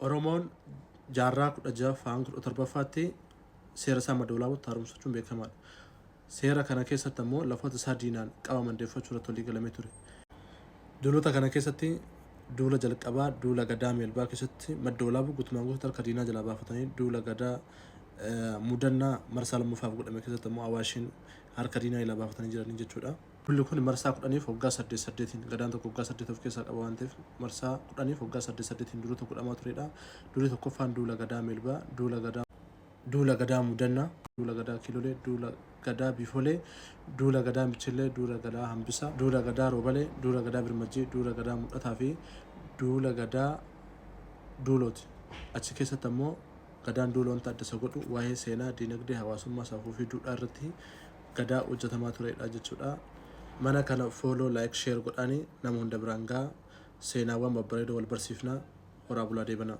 Oromoon jaarraa 16ffaa hanga 17ffaatti seera isaa madaalawaatti haaromsachuun beekamaadha. Seera kana keessatti ammoo lafoota isaa diinaan qabaman deeffachuu irratti walii galamee ture. Duulota kana keessatti duula jalqabaa duula gadaa Meelbaa keessatti madaalawa guutumaan guutuutti harka diinaa jalaa baafatanii duula gadaa mudannaa marsaa lammaffaaf godhame keessatti ammoo Awaashiin harka diinaa jalaa baafatanii jiranii jechuudha. Duulli kun marsaa 10f waggaa 8 gadaan tokko waggaa 8 of keessaa qaba waan ta'eef marsaa 10f waggaa 8 duulota godhamaa turedha. Duulli tokkoffaan duula gadaa Meelbaa, duula gadaa mudannaa, duula gadaa Kilolee, duula gadaa Bifolee, duula gadaa Michilee, duula gadaa Hambisaa, duula gadaa Roobalee, duula gadaa Birmajjii, duula gadaa Mudhataa fi duula gadaa Duulooti. Achi keessatti ammoo gadaan duula wanta adda isa godhu waa'ee seenaa, diinagdee, hawaasummaa, safuu fi duudhaa irratti gadaa hojjetamaa turedha jechuudha. Mana kana follow, like, share godhaanii nama hunda biraan gahaa. Seenaawwan babbareedoo wal barsiifnaa. Horaa bulaa deebanaa.